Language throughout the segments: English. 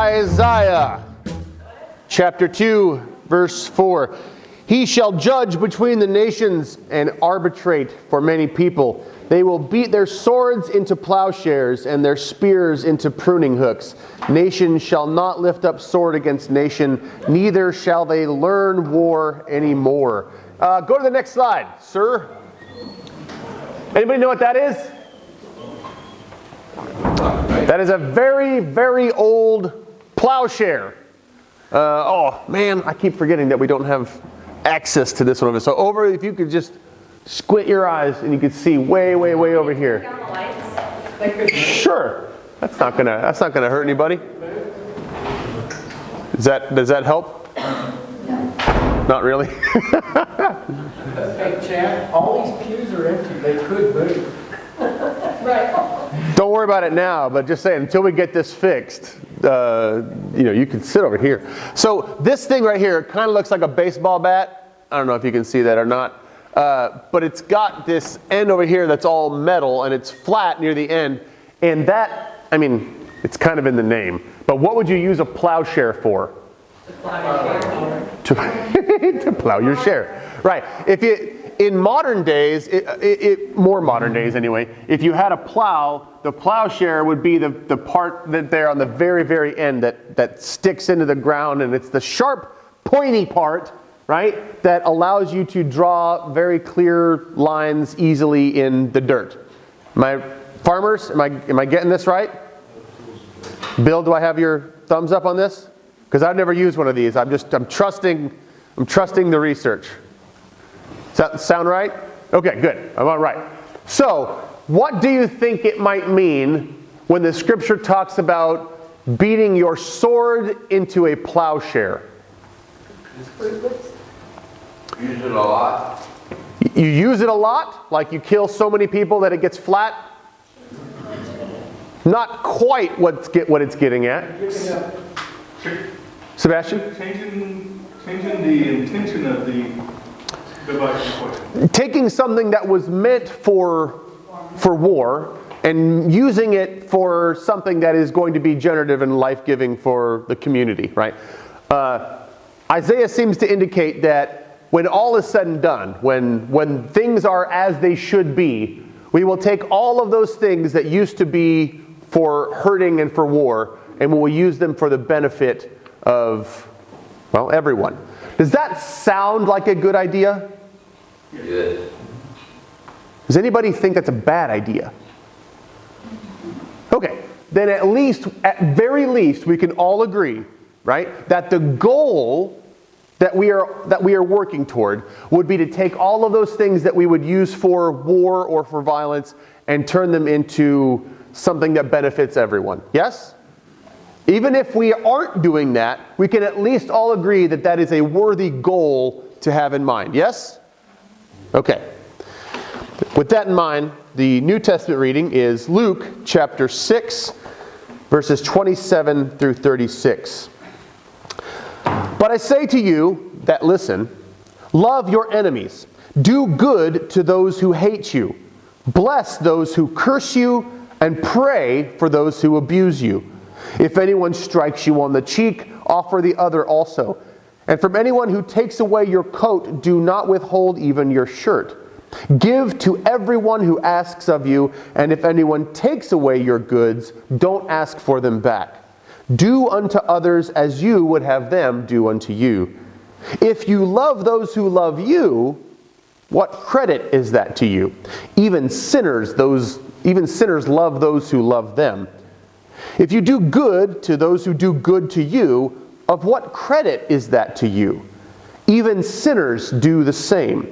Isaiah chapter 2, verse 4. He shall judge between the nations and arbitrate for many people. They will beat their swords into plowshares and their spears into pruning hooks. Nation shall not lift up sword against nation, neither shall they learn war anymore. Go to the next slide, sir. Anybody know what that is? That is a very, very old plowshare. Oh man, I keep forgetting that we don't have access to this one. So over, if you could just squint your eyes and you could see way, way, way over here. Sure, that's not gonna hurt anybody. Does that help? No. Not really. Hey Chad, all these pews are empty. They could move. Right. Don't worry about it now, but just saying, until we get this fixed, you can sit over here. So this thing right here kind of looks like a baseball bat. I don't know if you can see that or not. But it's got this end over here that's all metal, and it's flat near the end. And that, it's kind of in the name. But what would you use a plowshare for? To plow your share. To plow your share. Right. In modern days, more modern days anyway, if you had a plow, the plowshare would be the part that there on the very, very end that sticks into the ground, and it's the sharp, pointy part, right, that allows you to draw very clear lines easily in the dirt. Farmers, am I getting this right? Bill, do I have your thumbs up on this? Because I've never used one of these. I'm trusting the research. Does that sound right? Okay, good. I'm all right. So, what do you think it might mean when the scripture talks about beating your sword into a plowshare? Use it a lot. You use it a lot? Like you kill so many people that it gets flat? Not quite what it's getting at. Sebastian? Changing the intention of the device in question. Taking something that was meant for war and using it for something that is going to be generative and life-giving for the community, right? Isaiah seems to indicate that when all is said and done, when things are as they should be, we will take all of those things that used to be for hurting and for war, and we will use them for the benefit of, everyone. Does that sound like a good idea? Good. Does anybody think that's a bad idea? Okay, then at very least, we can all agree, right, that the goal that we are working toward would be to take all of those things that we would use for war or for violence and turn them into something that benefits everyone. Yes? Even if we aren't doing that, we can at least all agree that that is a worthy goal to have in mind. Yes? Okay. With that in mind, the New Testament reading is Luke chapter 6, verses 27 through 36. But I say to you that listen, love your enemies, do good to those who hate you, bless those who curse you, and pray for those who abuse you. If anyone strikes you on the cheek, offer the other also. And from anyone who takes away your coat, do not withhold even your shirt. Give to everyone who asks of you, and if anyone takes away your goods, don't ask for them back. Do unto others as you would have them do unto you. If you love those who love you, what credit is that to you? Even sinners love those who love them. If you do good to those who do good to you, of what credit is that to you? Even sinners do the same.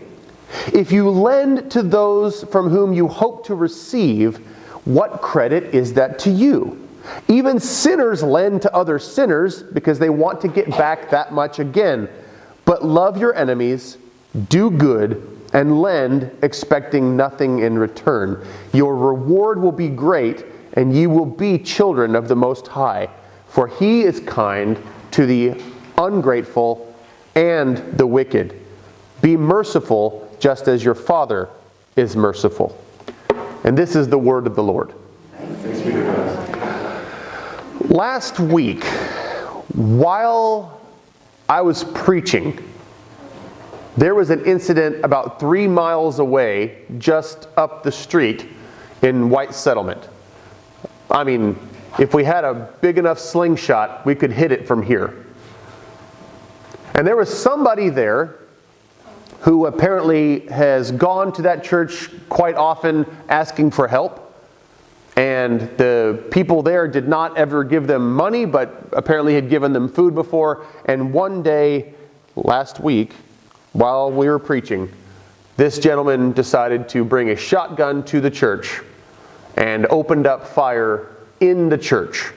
If you lend to those from whom you hope to receive, what credit is that to you? Even sinners lend to other sinners because they want to get back that much again. But love your enemies, do good, and lend, expecting nothing in return. Your reward will be great, and you will be children of the Most High. For He is kind to the ungrateful and the wicked. Be merciful, just as your Father is merciful. And this is the word of the Lord. Thanks be to God. Last week, While I was preaching, there was an incident about 3 miles away, just up the street in White Settlement. I mean, if we had a big enough slingshot, we could hit it from here. And there was somebody there who apparently has gone to that church quite often asking for help. And the people there did not ever give them money, but apparently had given them food before. And one day, last week, while we were preaching, this gentleman decided to bring a shotgun to the church and opened up fire in the church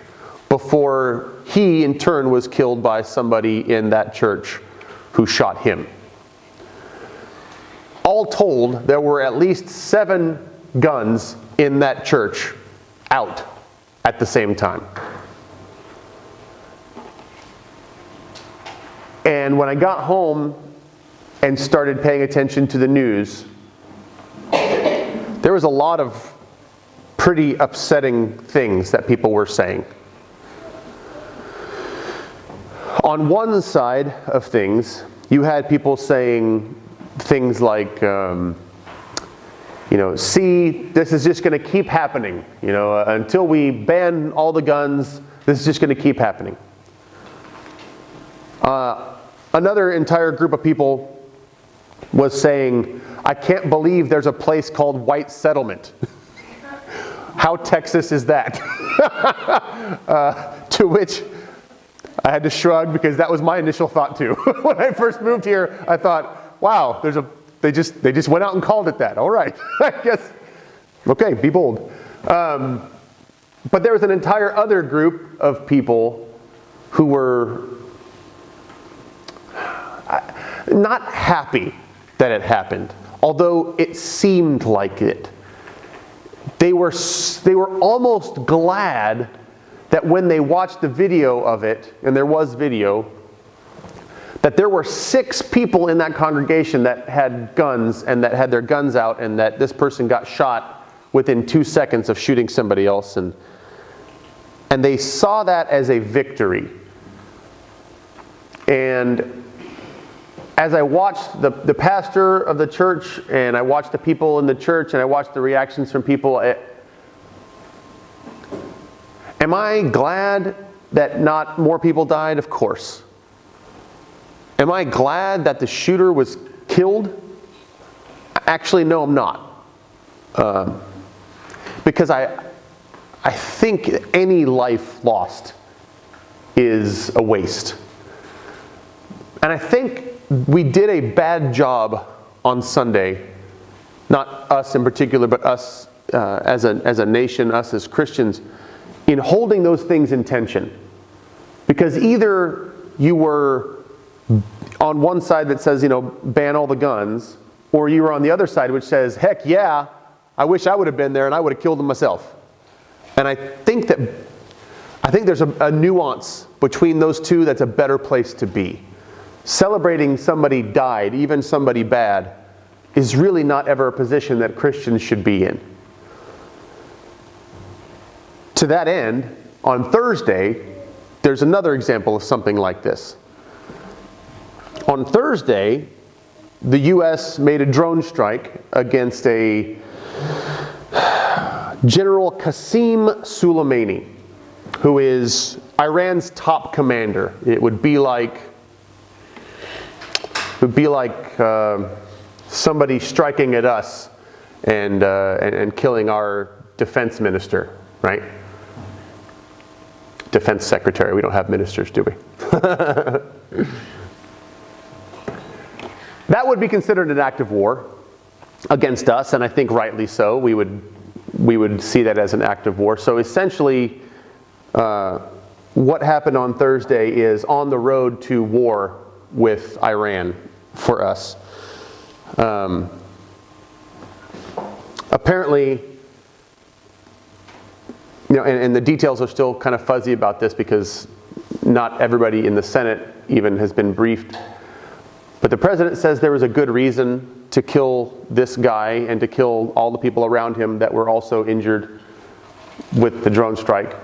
before he in turn was killed by somebody in that church who shot him. All told, there were at least 7 guns in that church out at the same time. And when I got home and started paying attention to the news, there was a lot of pretty upsetting things that people were saying. On one side of things, you had people saying things like, see, this is just going to keep happening. Until we ban all the guns, this is just going to keep happening. Another entire group of people was saying, I can't believe there's a place called White Settlement. How Texas is that? To which I had to shrug, because that was my initial thought too. When I first moved here, I thought, wow, they just went out and called it that. All right, I guess, okay, be bold. But there was an entire other group of people who were not happy that it happened, although it seemed like it. They were almost glad that when they watched the video of it, and there was video, that there were 6 people in that congregation that had guns and that had their guns out, and that this person got shot within 2 seconds of shooting somebody else, and they saw that as a victory. And as I watched the pastor of the church, and I watched the people in the church, and I watched the reactions from people, am I glad that not more people died? Of course. Am I glad that the shooter was killed? Actually, no, I'm not. Because I think any life lost is a waste. And I think we did a bad job on Sunday, not us in particular, but us as a nation, us as Christians, in holding those things in tension. Because either you were on one side that says, ban all the guns, or you were on the other side which says, heck yeah, I wish I would have been there and I would have killed them myself. And I think there's a nuance between those two that's a better place to be. Celebrating somebody died, even somebody bad, is really not ever a position that Christians should be in. To that end, on Thursday, there's another example of something like this. On Thursday, the U.S. made a drone strike against a General Qasem Soleimani, who is Iran's top commander. It would be like somebody striking at us and killing our defense minister, right? Defense secretary. We don't have ministers, do we? That would be considered an act of war against us, and I think rightly so. We would see that as an act of war. So essentially, what happened on Thursday is on the road to war with Iran for us. Apparently, and the details are still kind of fuzzy about this because not everybody in the Senate even has been briefed. But the president says there was a good reason to kill this guy and to kill all the people around him that were also injured with the drone strike.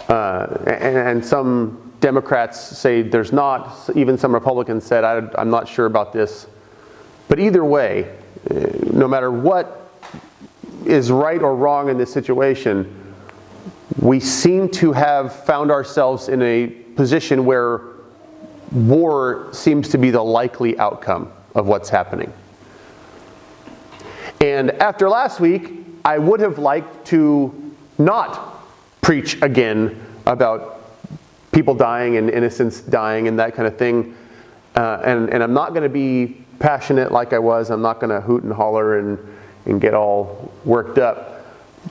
And some Democrats say there's not. Even some Republicans said, I'm not sure about this. But either way, no matter what is right or wrong in this situation, we seem to have found ourselves in a position where war seems to be the likely outcome of what's happening. And after last week, I would have liked to not preach again about people dying and innocents dying and that kind of thing. And I'm not going to be passionate like I was. I'm not going to hoot and holler and get all worked up.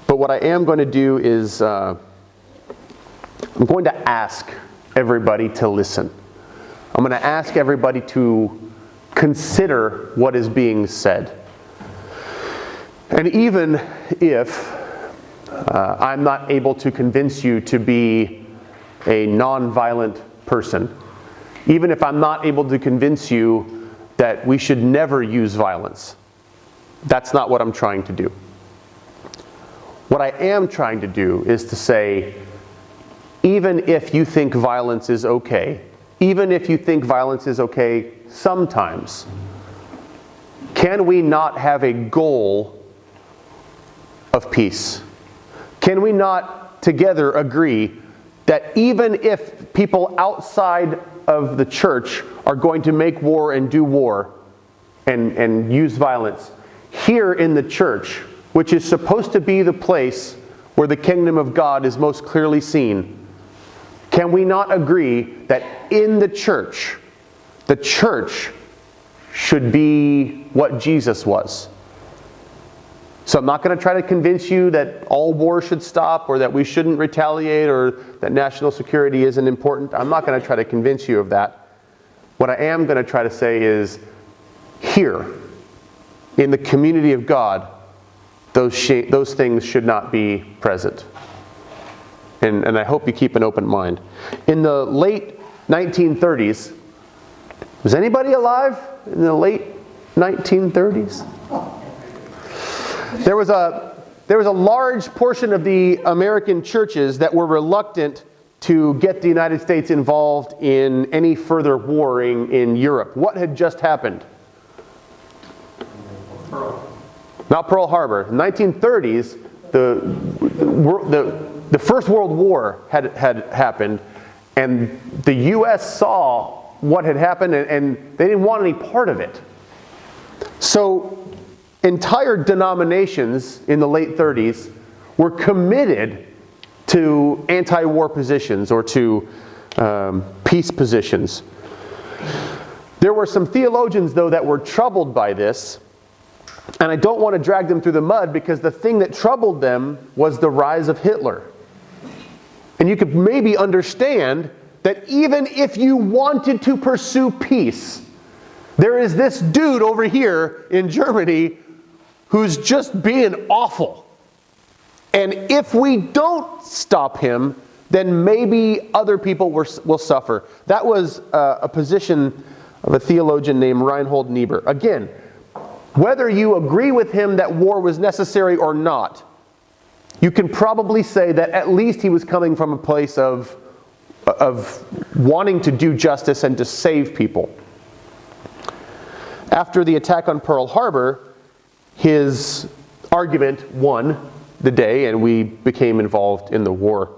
But what I am going to do is I'm going to ask everybody to listen. I'm going to ask everybody to consider what is being said. And even if I'm not able to convince you to be a non-violent person, even if I'm not able to convince you that we should never use violence, that's not what I'm trying to do. What I am trying to do is to say, even if you think violence is okay, even if you think violence is okay sometimes, can we not have a goal of peace? Can we not together agree that even if people outside of the church are going to make war and do war and use violence, here in the church, which is supposed to be the place where the kingdom of God is most clearly seen, can we not agree that in the church should be what Jesus was? So I'm not going to try to convince you that all war should stop or that we shouldn't retaliate or that national security isn't important. I'm not going to try to convince you of that. What I am going to try to say is, here, in the community of God, those things should not be present. And I hope you keep an open mind. In the late 1930s, was anybody alive in the late 1930s? There was a large portion of the American churches that were reluctant to get the United States involved in any further warring in Europe. What had just happened? Not Pearl Harbor. In the 1930s, the First World War had happened, and the U.S. saw what had happened, and they didn't want any part of it. So entire denominations in the late 30s were committed to anti-war positions or to peace positions. There were some theologians, though, that were troubled by this, and I don't want to drag them through the mud because the thing that troubled them was the rise of Hitler. And you could maybe understand that even if you wanted to pursue peace, there is this dude over here in Germany who's just being awful. And if we don't stop him, then maybe other people will suffer. That was a position of a theologian named Reinhold Niebuhr. Again, whether you agree with him that war was necessary or not, you can probably say that at least he was coming from a place of wanting to do justice and to save people. After the attack on Pearl Harbor, his argument won the day and we became involved in the war.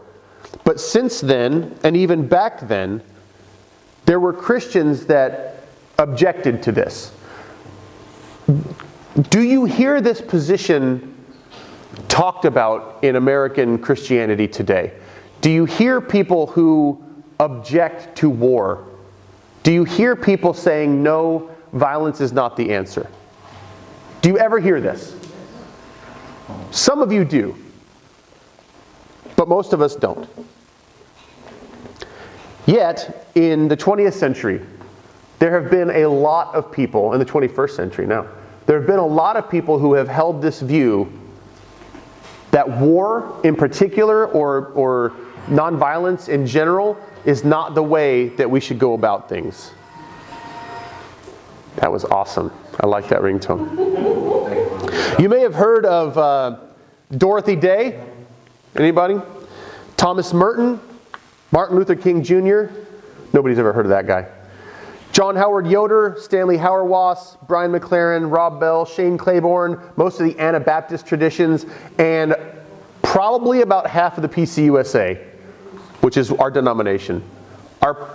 But since then, and even back then, there were Christians that objected to this. Do you hear this position talked about in American Christianity today? Do you hear people who object to war? Do you hear people saying, no, violence is not the answer? Do you ever hear this? Some of you do, but most of us don't. Yet, in the 20th century, there have been a lot of people, in the 21st century now, there have been a lot of people who have held this view that war in particular or nonviolence in general is not the way that we should go about things. That was awesome. I like that ringtone. You may have heard of Dorothy Day. Anybody? Thomas Merton, Martin Luther King Jr., Nobody's ever heard of that guy. John Howard Yoder, Stanley Hauerwas, Brian McLaren, Rob Bell, Shane Claiborne, most of the Anabaptist traditions, and probably about half of the PCUSA, which is our denomination, are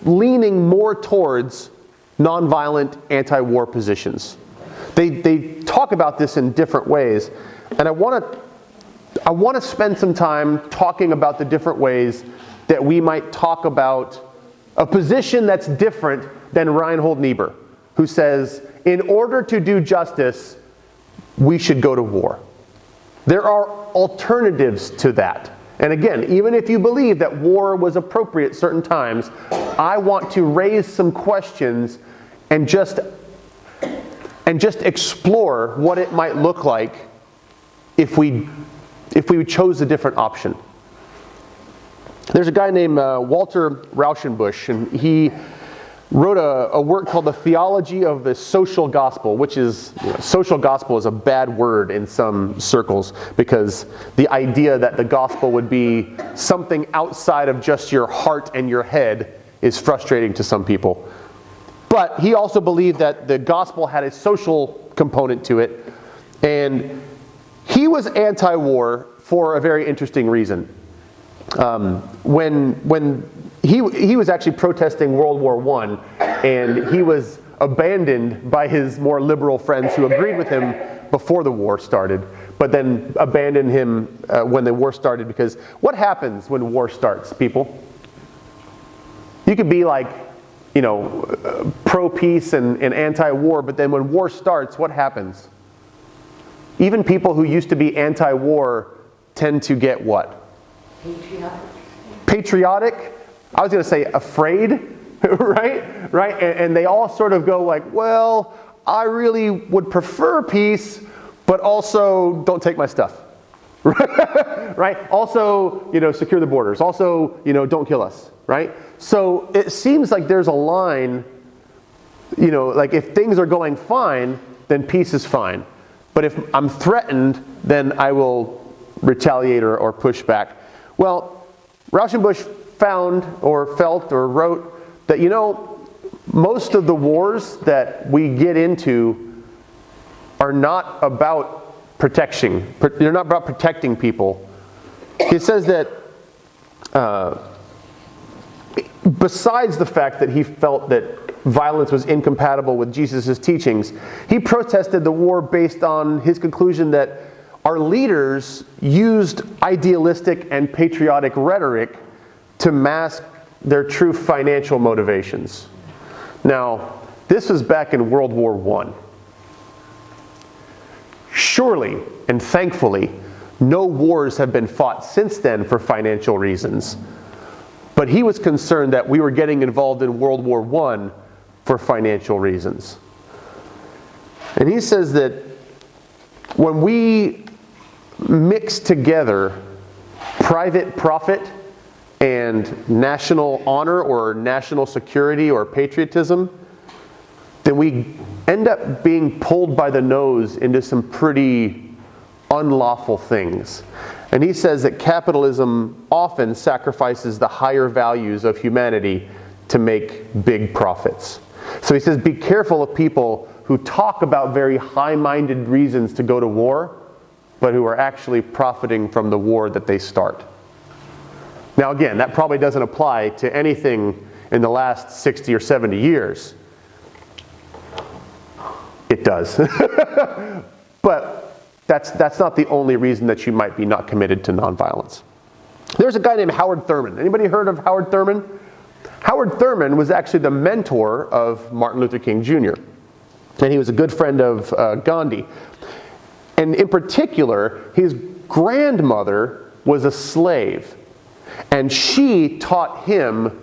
leaning more towards nonviolent anti-war positions. They talk about this in different ways, and I want to spend some time talking about the different ways that we might talk about a position that's different than Reinhold Niebuhr, who says, in order to do justice, we should go to war. There are alternatives to that. And again, even if you believe that war was appropriate at certain times, I want to raise some questions and just explore what it might look like if we chose a different option. There's a guy named Walter Rauschenbusch, and he wrote a work called The Theology of the Social Gospel, which is, social gospel is a bad word in some circles, because the idea that the gospel would be something outside of just your heart and your head is frustrating to some people. But he also believed that the gospel had a social component to it, and he was anti-war for a very interesting reason. When he was actually protesting World War I, and he was abandoned by his more liberal friends who agreed with him before the war started, but then abandoned him when the war started. Because what happens when war starts, people? You could be like, pro-peace and anti-war, but then when war starts, what happens? Even people who used to be anti-war tend to get what? Patriotic. I was going to say afraid, right? And they all sort of go like, well, I really would prefer peace, but also don't take my stuff. Right? Also, secure the borders. Also, don't kill us, right? So it seems like there's a line, like if things are going fine, then peace is fine. But if I'm threatened, then I will retaliate or push back. Well, Rauschenbusch found or felt or wrote that, most of the wars that we get into are not about protection. They're not about protecting people. He says that besides the fact that he felt that violence was incompatible with Jesus' teachings, he protested the war based on his conclusion that our leaders used idealistic and patriotic rhetoric to mask their true financial motivations. Now, this was back in World War I. Surely, and thankfully, no wars have been fought since then for financial reasons. But he was concerned that we were getting involved in World War I for financial reasons. And he says that when we mix together private profit and national honor or national security or patriotism, then we end up being pulled by the nose into some pretty unlawful things. And he says that capitalism often sacrifices the higher values of humanity to make big profits. So he says, be careful of people who talk about very high-minded reasons to go to war, but who are actually profiting from the war that they start. Now again, that probably doesn't apply to anything in the last 60 or 70 years. It does. But that's not the only reason that you might be not committed to nonviolence. There's a guy named Howard Thurman. Anybody heard of Howard Thurman? Howard Thurman was actually the mentor of Martin Luther King Jr. And he was a good friend of Gandhi. And in particular, his grandmother was a slave. And she taught him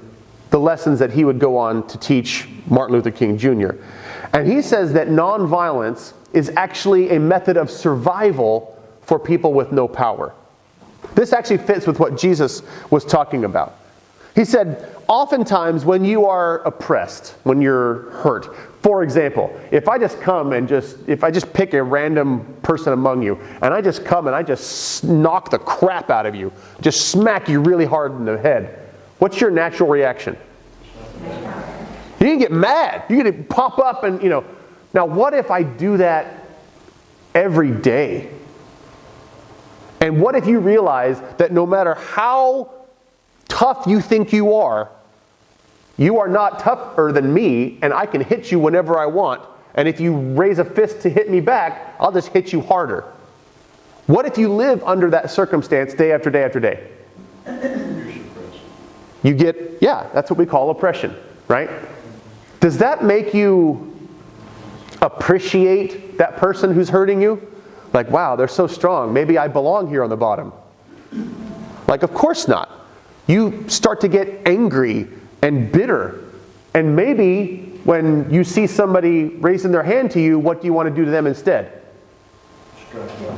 the lessons that he would go on to teach Martin Luther King Jr. And he says that nonviolence is actually a method of survival for people with no power. This actually fits with what Jesus was talking about. He said, oftentimes when you are oppressed, when you're hurt, for example, if I just come and if I just pick a random person among you, and I just come and I just knock the crap out of you, just smack you really hard in the head, what's your natural reaction? You can get mad. You can pop up and, Now what if I do that every day? And what if you realize that no matter how tough you think you are not tougher than me, and I can hit you whenever I want. And if you raise a fist to hit me back, I'll just hit you harder. What if you live under that circumstance day after day after day? You get, that's what we call oppression, right? Does that make you appreciate that person who's hurting you? Like, wow, they're so strong. Maybe I belong here on the bottom. Like, of course not. You start to get angry and bitter. And maybe when you see somebody raising their hand to you, what do you want to do to them instead?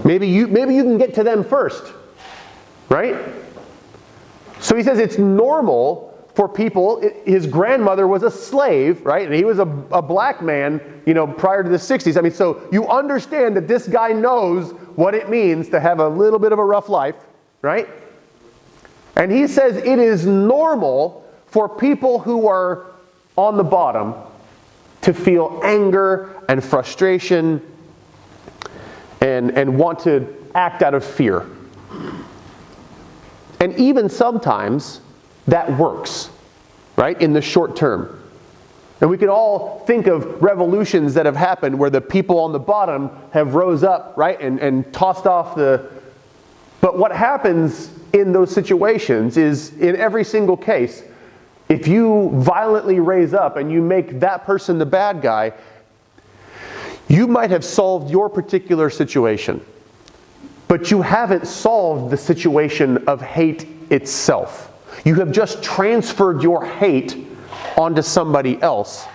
Maybe you can get to them first. Right? So he says it's normal for people. His grandmother was a slave, right? And he was a black man, prior to the 60s. I mean, so you understand that this guy knows what it means to have a little bit of a rough life, right? And he says it is normal for people who are on the bottom to feel anger and frustration and want to act out of fear. And even sometimes that works, right, in the short term. And we can all think of revolutions that have happened where the people on the bottom have rose up, right, and tossed off the... But what happens in those situations is, in every single case, if you violently raise up and you make that person the bad guy, you might have solved your particular situation. But you haven't solved the situation of hate itself. You have just transferred your hate onto somebody else,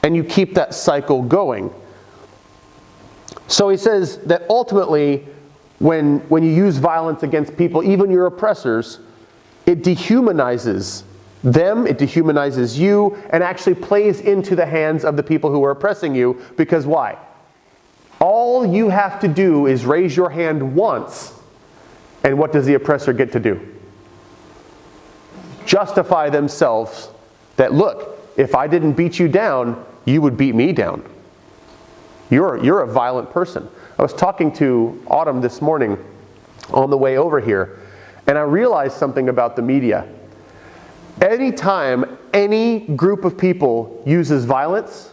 and you keep that cycle going. So he says that ultimately, when you use violence against people, even your oppressors, it dehumanizes them, it dehumanizes you, and actually plays into the hands of the people who are oppressing you. Because why? All you have to do is raise your hand once, and what does the oppressor get to do? Justify themselves that, look, if I didn't beat you down, you would beat me down. You're a violent person. I was talking to Autumn this morning on the way over here, and I realized something about the media. Anytime any group of people uses violence,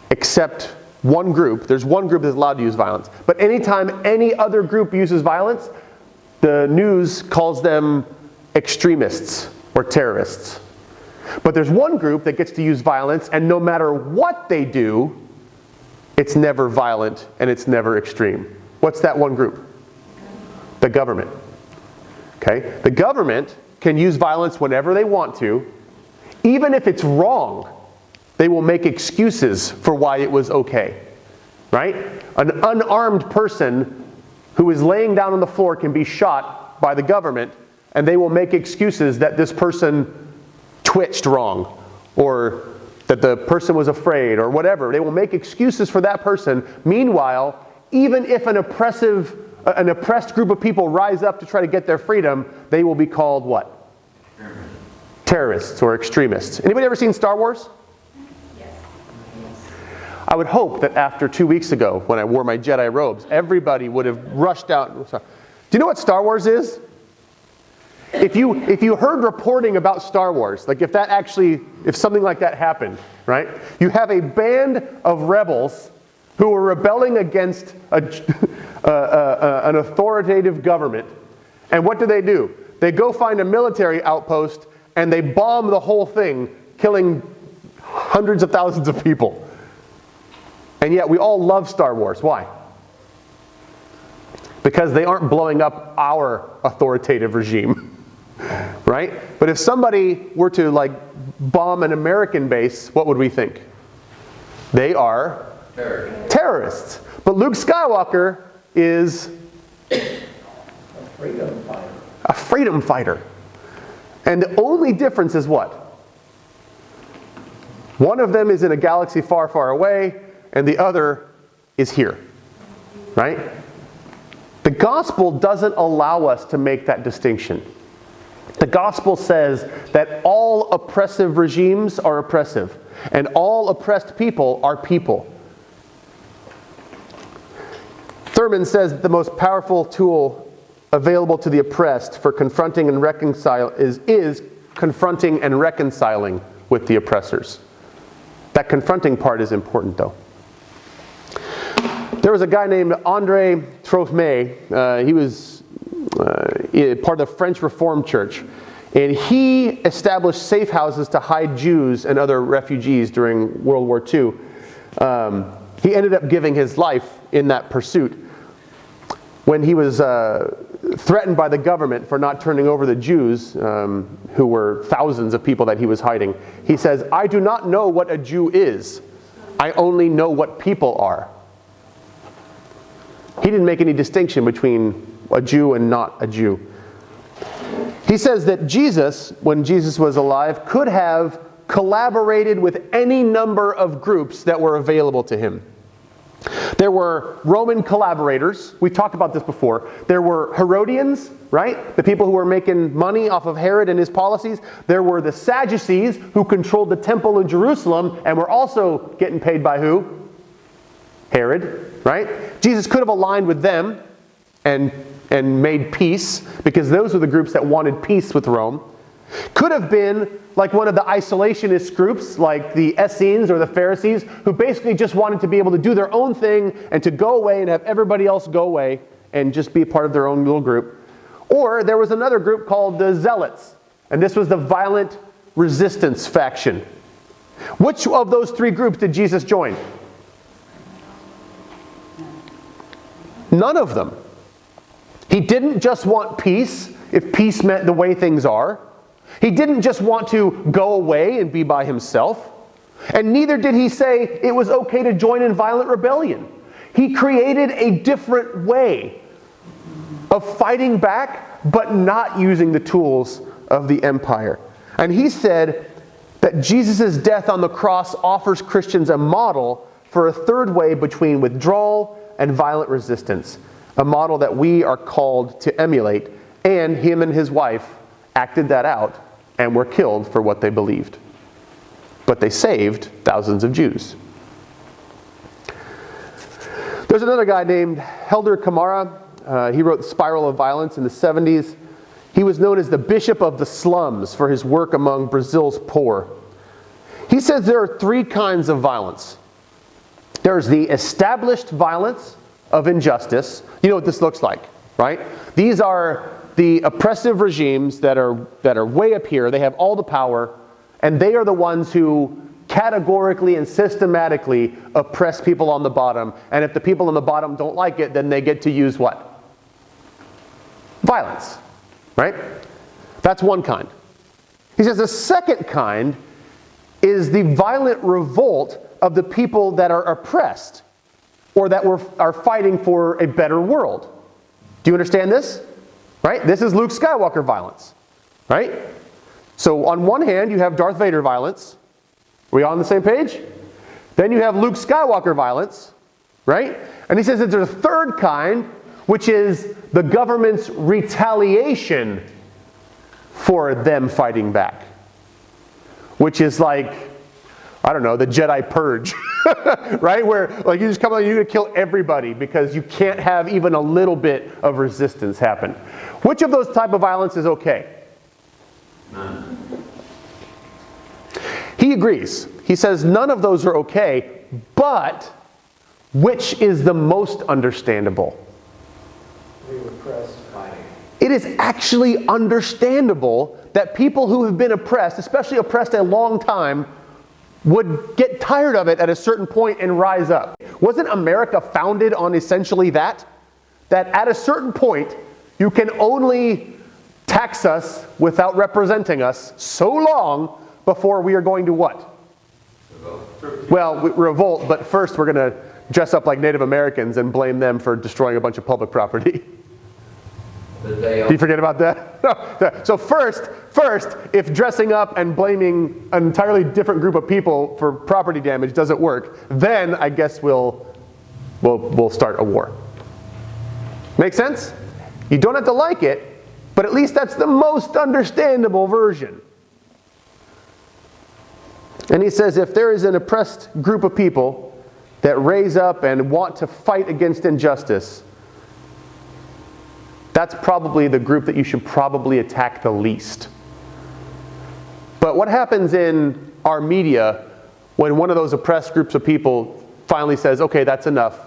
except one group, there's one group that's allowed to use violence, but anytime any other group uses violence, the news calls them extremists or terrorists. But there's one group that gets to use violence, and no matter what they do, it's never violent and it's never extreme. What's that one group? The government. Okay? The government can use violence whenever they want to. Even if it's wrong, they will make excuses for why it was okay. Right? An unarmed person who is laying down on the floor can be shot by the government, and they will make excuses that this person twitched wrong, or that the person was afraid, or whatever. They will make excuses for that person. Meanwhile, even if an oppressed group of people rise up to try to get their freedom, they will be called what? Terrorists or extremists. Anybody ever seen Star Wars? Yes. I would hope that after 2 weeks ago, when I wore my Jedi robes, everybody would have rushed out. Do you know what Star Wars is? If you heard reporting about Star Wars, like if something like that happened, right? You have a band of rebels who are rebelling against an authoritative government. And what do? They go find a military outpost and they bomb the whole thing, killing hundreds of thousands of people. And yet we all love Star Wars. Why? Because they aren't blowing up our authoritative regime. Right? But if somebody were to bomb an American base, what would we think? They are terrorists. But Luke Skywalker is a freedom fighter. And the only difference is what? One of them is in a galaxy far, far away, and the other is here. Right? The gospel doesn't allow us to make that distinction. The gospel says that all oppressive regimes are oppressive, and all oppressed people are people. Thurman says that the most powerful tool available to the oppressed for confronting and is confronting and reconciling with the oppressors. That confronting part is important, though. There was a guy named Andre Trophme. He was part of the French Reformed Church. And he established safe houses to hide Jews and other refugees during World War II. He ended up giving his life in that pursuit. When he was threatened by the government for not turning over the Jews, who were thousands of people that he was hiding, he says, "I do not know what a Jew is. I only know what people are." He didn't make any distinction between a Jew and not a Jew. He says that Jesus, when Jesus was alive, could have collaborated with any number of groups that were available to him. There were Roman collaborators. We talked about this before. There were Herodians, right? The people who were making money off of Herod and his policies. There were the Sadducees, who controlled the temple in Jerusalem and were also getting paid by who? Herod, right? Jesus could have aligned with them and made peace, because those were the groups that wanted peace with Rome. Could have been like one of the isolationist groups, like the Essenes or the Pharisees, who basically just wanted to be able to do their own thing and to go away and have everybody else go away and just be a part of their own little group. Or there was another group called the Zealots, and this was the violent resistance faction. Which of those three groups did Jesus join? None of them. He didn't just want peace, if peace meant the way things are. He didn't just want to go away and be by himself. And neither did he say it was okay to join in violent rebellion. He created a different way of fighting back, but not using the tools of the empire. And he said that Jesus' death on the cross offers Christians a model for a third way between withdrawal and violent resistance. A model that we are called to emulate, and him and his wife acted that out and were killed for what they believed. But they saved thousands of Jews. There's another guy named Helder Camara. He wrote Spiral of Violence in the 70s. He was known as the Bishop of the Slums for his work among Brazil's poor. He says there are three kinds of violence. There's the established violence of injustice. You know what this looks like, right? These are the oppressive regimes that are way up here. They have all the power, and they are the ones who categorically and systematically oppress people on the bottom. And if the people on the bottom don't like it, then they get to use what? Violence, right? That's one kind. He says the second kind is the violent revolt of the people that are oppressed, or that are fighting for a better world. Do you understand this? Right? This is Luke Skywalker violence. Right? So on one hand, you have Darth Vader violence. Are we all on the same page? Then you have Luke Skywalker violence. Right? And he says that there's a third kind, which is the government's retaliation for them fighting back. Which is like, I don't know, the Jedi Purge. Right? Where like you just come out and you're going to kill everybody because you can't have even a little bit of resistance happen. Which of those type of violence is okay? None. He agrees. He says none of those are okay, but which is the most understandable? We were oppressed fighting. It is actually understandable that people who have been oppressed, especially oppressed a long time, would get tired of it at a certain point and rise up. Wasn't America founded on essentially that? That at a certain point, you can only tax us without representing us so long before we are going to what? Revolt. Well, revolt, but first we're going to dress up like Native Americans and blame them for destroying a bunch of public property. Do you forget about that? No. So first, if dressing up and blaming an entirely different group of people for property damage doesn't work, then I guess we'll start a war. Make sense? You don't have to like it, But at least that's the most understandable version. And he says if there is an oppressed group of people that raise up and want to fight against injustice, that's probably the group that you should probably attack the least. But what happens in our media when one of those oppressed groups of people finally says, okay, that's enough,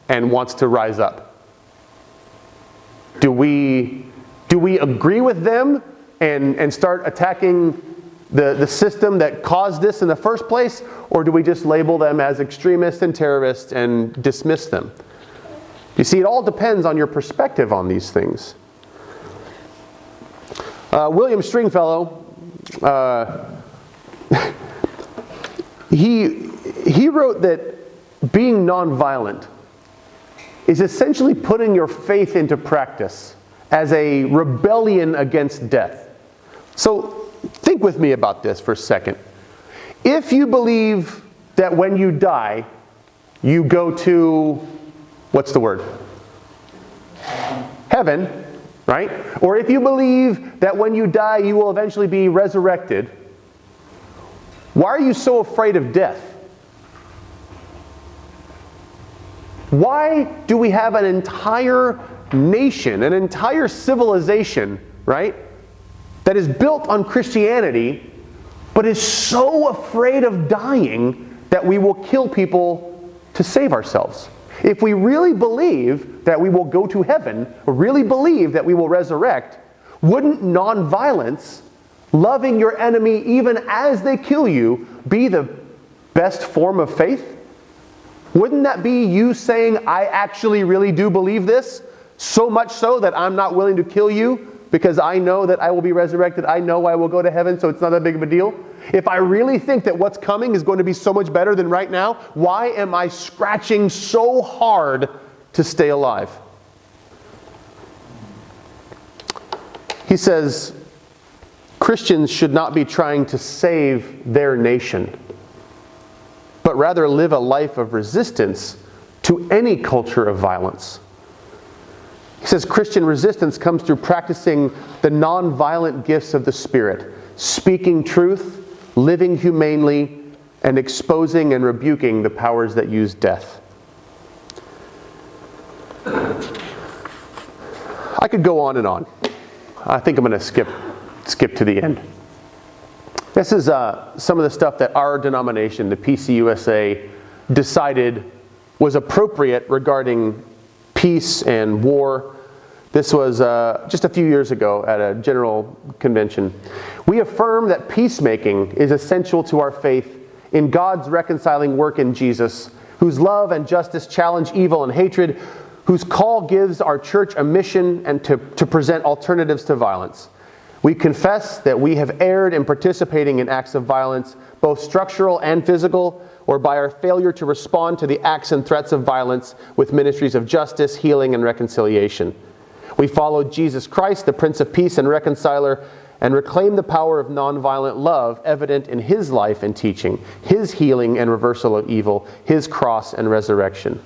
and wants to rise up? Do we agree with them and start attacking the system that caused this in the first place? Or do we just label them as extremists and terrorists and dismiss them? You see, it all depends on your perspective on these things. William Stringfellow, he wrote that being nonviolent is essentially putting your faith into practice as a rebellion against death. So think with me about this for a second. If you believe that when you die, you go to, what's the word? Heaven, right? Or if you believe that when you die, you will eventually be resurrected, why are you so afraid of death? Why do we have an entire nation, an entire civilization, right, that is built on Christianity, but is so afraid of dying that we will kill people to save ourselves? If we really believe that we will go to heaven, or really believe that we will resurrect, wouldn't nonviolence, loving your enemy even as they kill you, be the best form of faith? Wouldn't that be you saying, I actually really do believe this, so much so that I'm not willing to kill you because I know that I will be resurrected, I know I will go to heaven, so it's not that big of a deal? If I really think that what's coming is going to be so much better than right now, why am I scratching so hard to stay alive? He says, Christians should not be trying to save their nation, but rather live a life of resistance to any culture of violence. He says Christian resistance comes through practicing the nonviolent gifts of the Spirit, speaking truth, living humanely, and exposing and rebuking the powers that use death. I could go on and on. I think I'm going to skip to the end. This is some of the stuff that our denomination, the PCUSA, decided was appropriate regarding peace and war. This was just a few years ago at a general convention. We affirm that peacemaking is essential to our faith in God's reconciling work in Jesus, whose love and justice challenge evil and hatred, whose call gives our church a mission and to present alternatives to violence. We confess that we have erred in participating in acts of violence, both structural and physical, or by our failure to respond to the acts and threats of violence with ministries of justice, healing, and reconciliation. We follow Jesus Christ, the Prince of Peace and Reconciler, and reclaim the power of nonviolent love evident in His life and teaching, His healing and reversal of evil, His cross and resurrection.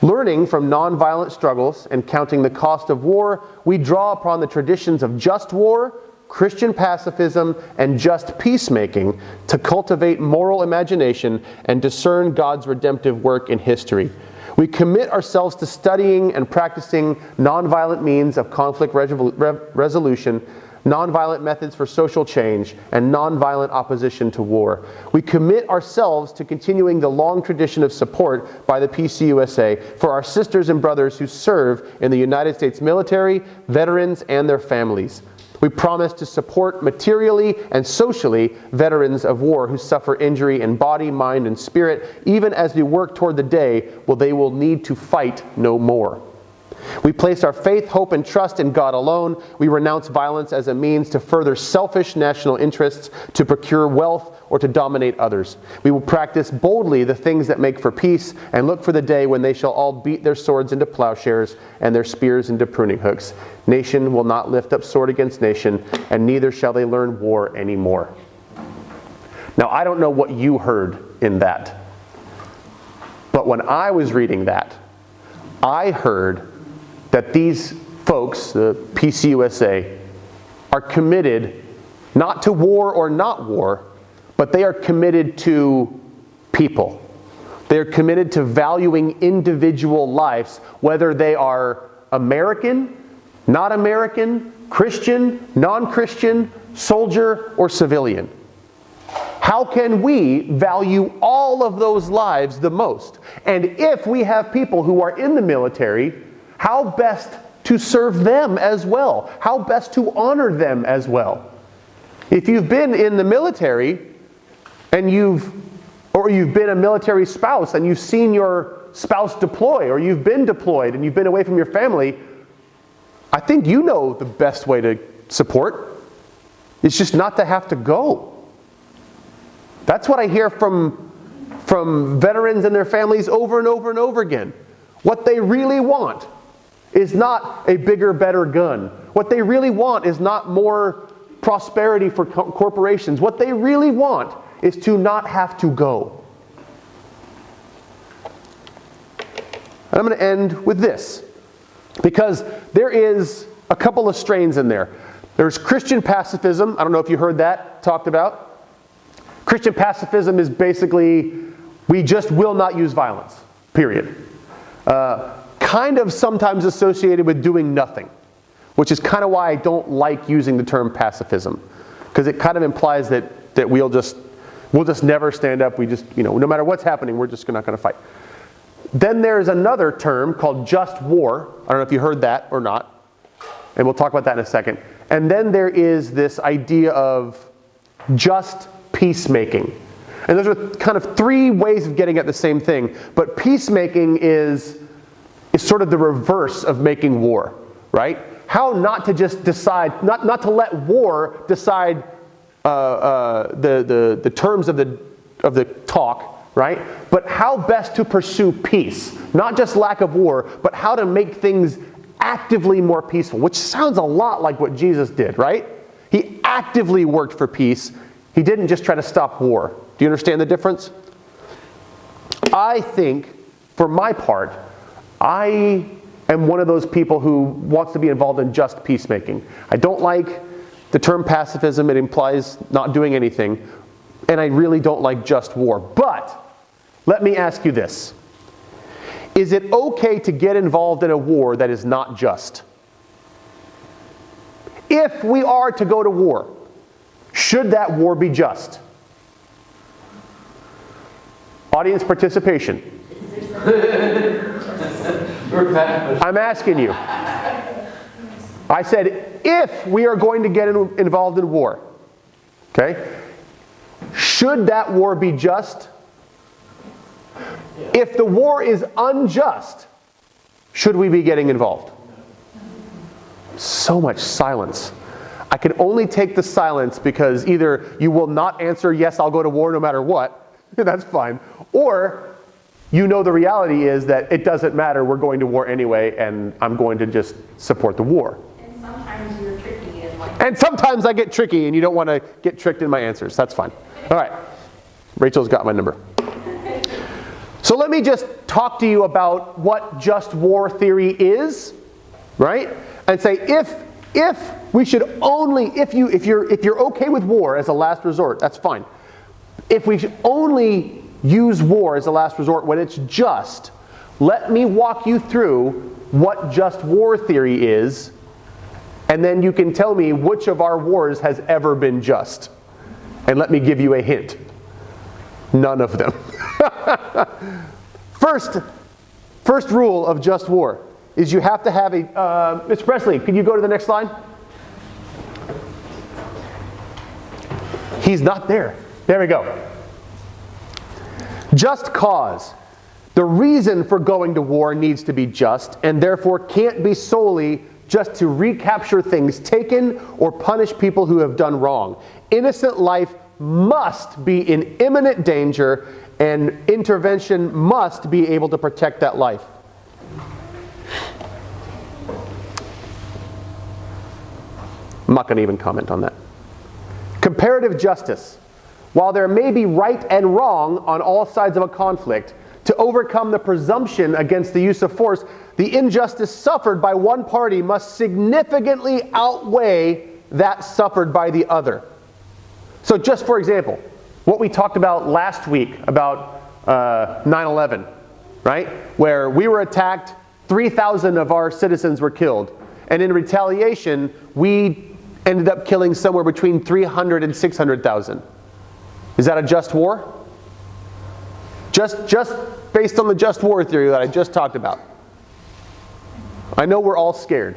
Learning from nonviolent struggles and counting the cost of war, we draw upon the traditions of just war, Christian pacifism, and just peacemaking to cultivate moral imagination and discern God's redemptive work in history. We commit ourselves to studying and practicing nonviolent means of conflict resolution, nonviolent methods for social change, and nonviolent opposition to war. We commit ourselves to continuing the long tradition of support by the PCUSA for our sisters and brothers who serve in the United States military, veterans, and their families. We promise to support materially and socially veterans of war who suffer injury in body, mind, and spirit, even as we work toward the day when they will need to fight no more. We place our faith, hope, and trust in God alone. We renounce violence as a means to further selfish national interests, to procure wealth, or to dominate others. We will practice boldly the things that make for peace, and look for the day when they shall all beat their swords into plowshares and their spears into pruning hooks. Nation will not lift up sword against nation, and neither shall they learn war anymore. Now, I don't know what you heard in that, but when I was reading that, I heard that these folks, the PCUSA, are committed not to war or not war, but they are committed to people. They are committed to valuing individual lives, whether they are American, not American, Christian, non-Christian, soldier, or civilian. How can we value all of those lives the most? And if we have people who are in the military, how best to serve them as well? How best to honor them as well? If you've been in the military and you've been a military spouse and you've seen your spouse deploy, or you've been deployed and you've been away from your family, I think you know the best way to support. It's just not to have to go. That's what I hear from veterans and their families over and over and over again. What they really want is not a bigger, better gun. What they really want is not more prosperity for corporations. What they really want is to not have to go. And I'm going to end with this, because there is a couple of strains in there. There's Christian pacifism. I don't know if you heard that talked about. Christian pacifism is basically, we just will not use violence, period. Kind of sometimes associated with doing nothing, which is kind of why I don't like using the term pacifism, because it kind of implies that we'll just never stand up. We just, no matter what's happening, we're just not going to fight. Then there's another term called just war. I don't know if you heard that or not, and we'll talk about that in a second. And then there is this idea of just peacemaking. And those are kind of three ways of getting at the same thing. But peacemaking is sort of the reverse of making war, right? How not to just decide, not to let war decide the terms of the talk, right? But how best to pursue peace. Not just lack of war, but how to make things actively more peaceful, which sounds a lot like what Jesus did, right? He actively worked for peace. He didn't just try to stop war. Do you understand the difference? I think, for my part, I am one of those people who wants to be involved in just peacemaking. I don't like the term pacifism. It implies not doing anything. And I really don't like just war. But let me ask you this. Is it okay to get involved in a war that is not just? If we are to go to war, should that war be just? Audience participation. I'm asking you. I said, if we are going to get involved in war, okay, should that war be just? If the war is unjust, should we be getting involved? So much silence. I can only take the silence because either you will not answer, yes, I'll go to war no matter what, that's fine, or you know the reality is that it doesn't matter, we're going to war anyway, and I'm going to just support the war. And sometimes you're tricky. And sometimes I get tricky, and you don't want to get tricked in my answers. That's fine. All right. Rachel's got my number. So let me just talk to you about what just war theory is, right? And say if we should only, if you're okay with war as a last resort, that's fine. If we should only use war as a last resort when it's just, let me walk you through what just war theory is, and then you can tell me which of our wars has ever been just. And let me give you a hint. None of them. First rule of just war is you have to have a... Mr. Presley, could you go to the next slide? He's not there. There we go. Just cause. The reason for going to war needs to be just, and therefore can't be solely just to recapture things taken or punish people who have done wrong. Innocent life must be in imminent danger, and intervention must be able to protect that life. I'm not going to even comment on that. Comparative justice. While there may be right and wrong on all sides of a conflict, to overcome the presumption against the use of force, the injustice suffered by one party must significantly outweigh that suffered by the other. So just for example, what we talked about last week about 9/11, right? Where we were attacked, 3,000 of our citizens were killed. And in retaliation, we ended up killing somewhere between 300 and 600,000. Is that a just war? Just based on the just war theory that I just talked about. I know we're all scared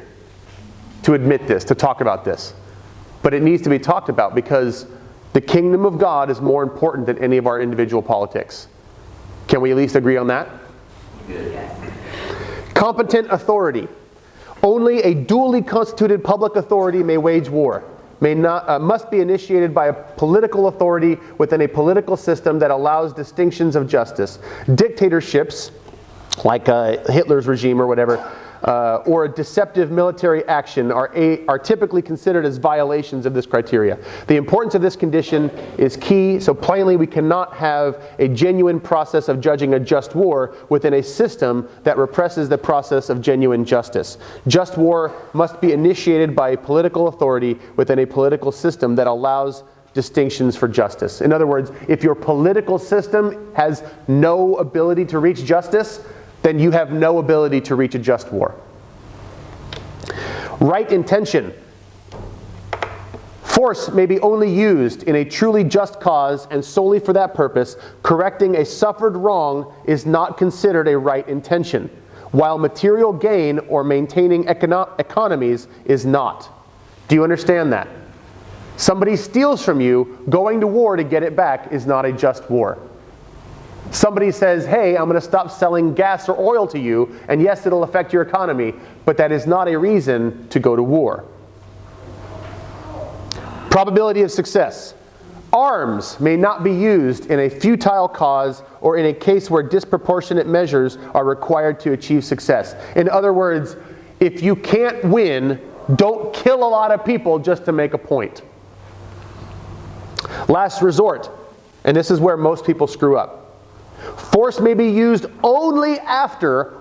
to admit this, to talk about this. But it needs to be talked about because the kingdom of God is more important than any of our individual politics. Can we at least agree on that? Yes. Competent authority. Only a duly constituted public authority may wage war. Must be initiated by a political authority within a political system that allows distinctions of justice. Dictatorships, like Hitler's regime or whatever, or a deceptive military action are typically considered as violations of this criteria. The importance of this condition is key, so plainly we cannot have a genuine process of judging a just war within a system that represses the process of genuine justice. Just war must be initiated by a political authority within a political system that allows distinctions for justice. In other words, if your political system has no ability to reach justice, then you have no ability to reach a just war. Right intention. Force may be only used in a truly just cause and solely for that purpose. Correcting a suffered wrong is not considered a right intention, while material gain or maintaining economies is not. Do you understand that? Somebody steals from you, going to war to get it back is not a just war. Somebody says, hey, I'm going to stop selling gas or oil to you, and yes, it'll affect your economy, but that is not a reason to go to war. Probability of success. Arms may not be used in a futile cause or in a case where disproportionate measures are required to achieve success. In other words, if you can't win, don't kill a lot of people just to make a point. Last resort, and this is where most people screw up. Force may be used only after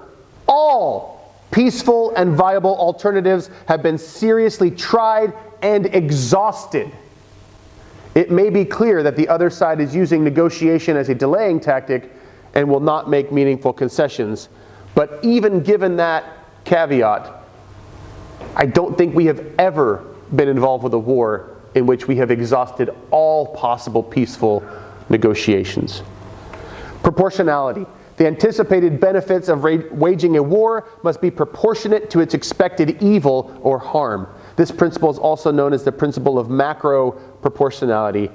all peaceful and viable alternatives have been seriously tried and exhausted. It may be clear that the other side is using negotiation as a delaying tactic and will not make meaningful concessions. But even given that caveat, I don't think we have ever been involved with a war in which we have exhausted all possible peaceful negotiations. Proportionality. The anticipated benefits of waging a war must be proportionate to its expected evil or harm. This principle is also known as the principle of macro proportionality.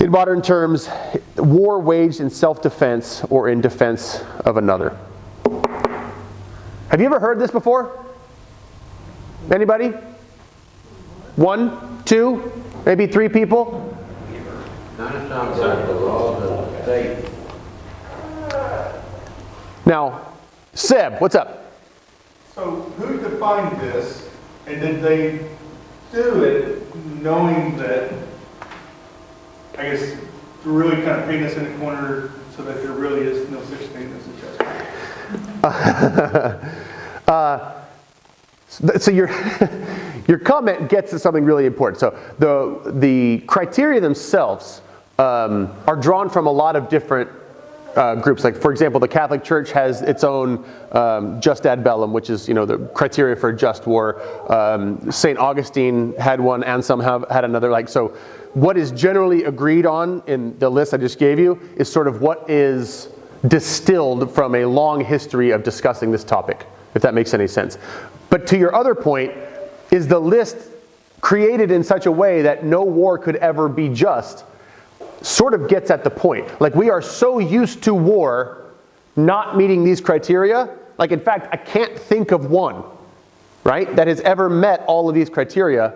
In modern terms, war waged in self-defense or in defense of another. Have you ever heard this before? Anybody? 1, 2, maybe 3 people? Now it's talking about the laws of the state. Now, Seb, what's up? So who defined this, and did they do it knowing that, I guess, to really kind of paint us in a corner so that there really is no such thing as a justice? So your comment gets to something really important. So the criteria themselves are drawn from a lot of different groups. Like, for example, the Catholic Church has its own just ad bellum, which is, the criteria for a just war. St. Augustine had one, and some had another. So what is generally agreed on in the list I just gave you is sort of what is distilled from a long history of discussing this topic, if that makes any sense. But to your other point, is the list created in such a way that no war could ever be just? Sort of gets at the point. Like, we are so used to war not meeting these criteria. Like, in fact, I can't think of one, right, that has ever met all of these criteria.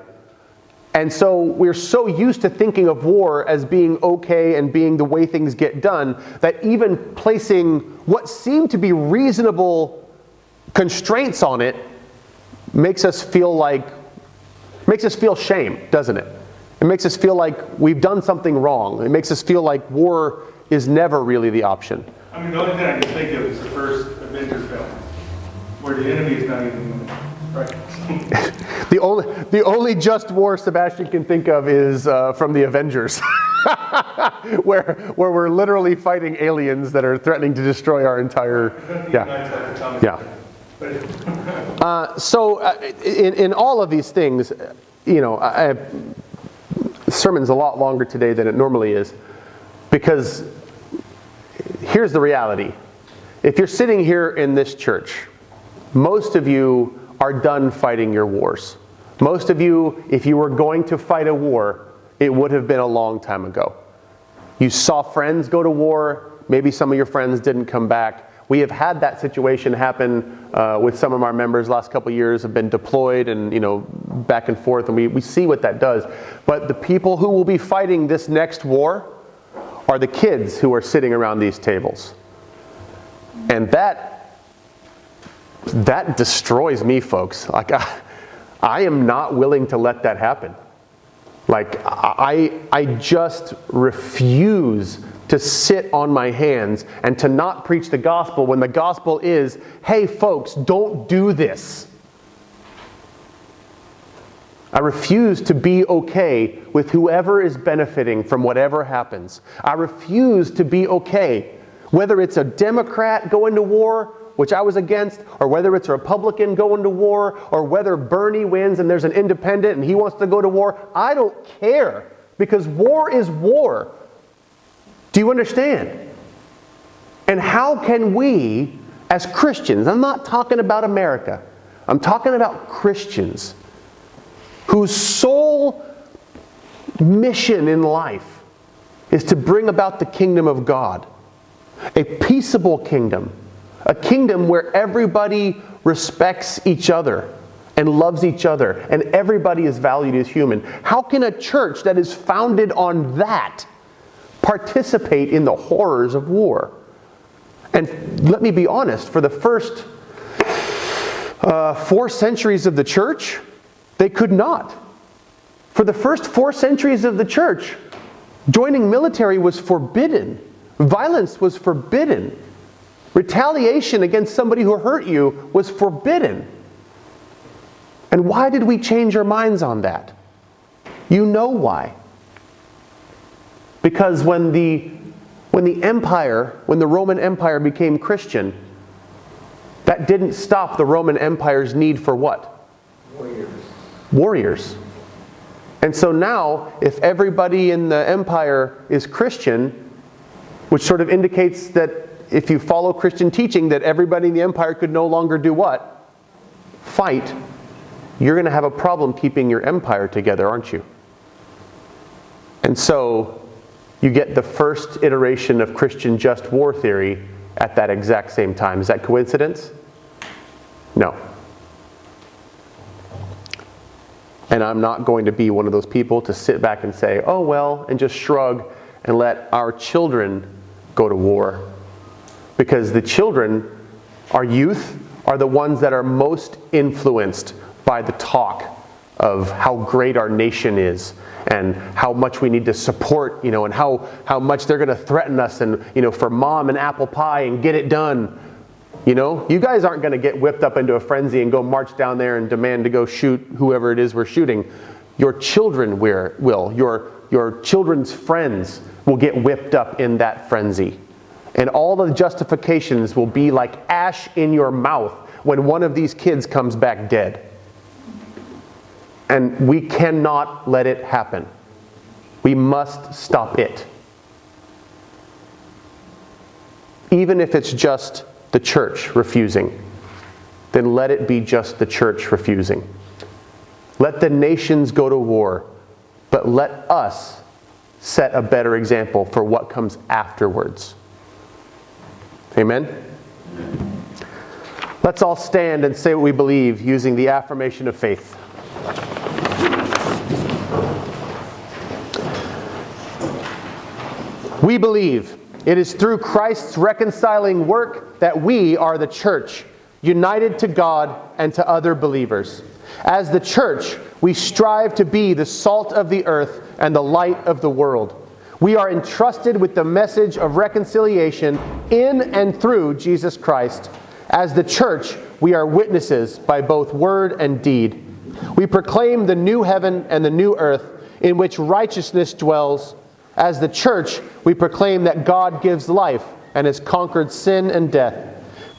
And so we're so used to thinking of war as being okay and being the way things get done that even placing what seem to be reasonable constraints on it makes us feel shame, doesn't it? It makes us feel like we've done something wrong. It makes us feel like war is never really the option. I mean, the only thing I can think of is the first Avengers film, where the enemy is not even right. The only just war Sebastian can think of is from the Avengers, where we're literally fighting aliens that are threatening to destroy our entire. So in all of these things, sermon's a lot longer today than it normally is, because here's the reality. If you're sitting here in this church, most of you are done fighting your wars. Most of you, if you were going to fight a war, it would have been a long time ago. You saw friends go to war. Maybe some of your friends didn't come back. We have had that situation happen with some of our members last couple of years, have been deployed and, back and forth, and we see what that does. But the people who will be fighting this next war are the kids who are sitting around these tables. And that destroys me, folks. Like, I am not willing to let that happen. Like, I just refuse to sit on my hands and to not preach the gospel when the gospel is, hey folks, don't do this. I refuse to be okay with whoever is benefiting from whatever happens. I refuse to be okay, whether it's a Democrat going to war, which I was against, or whether it's a Republican going to war, or whether Bernie wins and there's an independent and he wants to go to war. I don't care, because war is war. Do you understand? And how can we, as Christians, I'm not talking about America, I'm talking about Christians, whose sole mission in life is to bring about the kingdom of God, a peaceable kingdom, a kingdom where everybody respects each other and loves each other and everybody is valued as human. How can a church that is founded on that participate in the horrors of war? And let me be honest, for the first 4 centuries of the church, they could not. For the first 4 centuries of the church, joining military was forbidden. Violence was forbidden. Retaliation against somebody who hurt you was forbidden. And why did we change our minds on that? You know why. Because when the Roman Empire became Christian, that didn't stop the Roman Empire's need for what? Warriors. And so now, if everybody in the empire is Christian, which sort of indicates that if you follow Christian teaching that everybody in the empire could no longer do what? Fight. You're going to have a problem keeping your empire together, aren't you? And so you get the first iteration of Christian just war theory at that exact same time. Is that coincidence? No. And I'm not going to be one of those people to sit back and say, oh well, and just shrug and let our children go to war. Because the children, our youth, are the ones that are most influenced by the talk of how great our nation is and how much we need to support, and how much they're going to threaten us and, for mom and apple pie and get it done. You guys aren't going to get whipped up into a frenzy and go march down there and demand to go shoot whoever it is we're shooting. Your children will. Your children's friends will get whipped up in that frenzy. And all the justifications will be like ash in your mouth when one of these kids comes back dead. And we cannot let it happen. We must stop it. Even if it's just the church refusing, then let it be just the church refusing. Let the nations go to war, but let us set a better example for what comes afterwards. Amen? Let's all stand and say what we believe using the affirmation of faith. We believe it is through Christ's reconciling work that we are the church, united to God and to other believers. As the church, we strive to be the salt of the earth and the light of the world. We are entrusted with the message of reconciliation in and through Jesus Christ. As the church, we are witnesses by both word and deed. We proclaim the new heaven and the new earth in which righteousness dwells. As the church, we proclaim that God gives life and has conquered sin and death.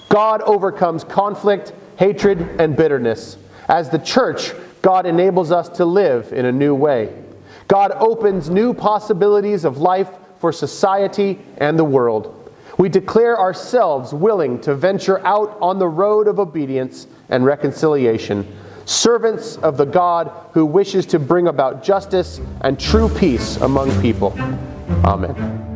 God overcomes conflict, hatred, and bitterness. As the church, God enables us to live in a new way. God opens new possibilities of life for society and the world. We declare ourselves willing to venture out on the road of obedience and reconciliation, servants of the God who wishes to bring about justice and true peace among people. Amen.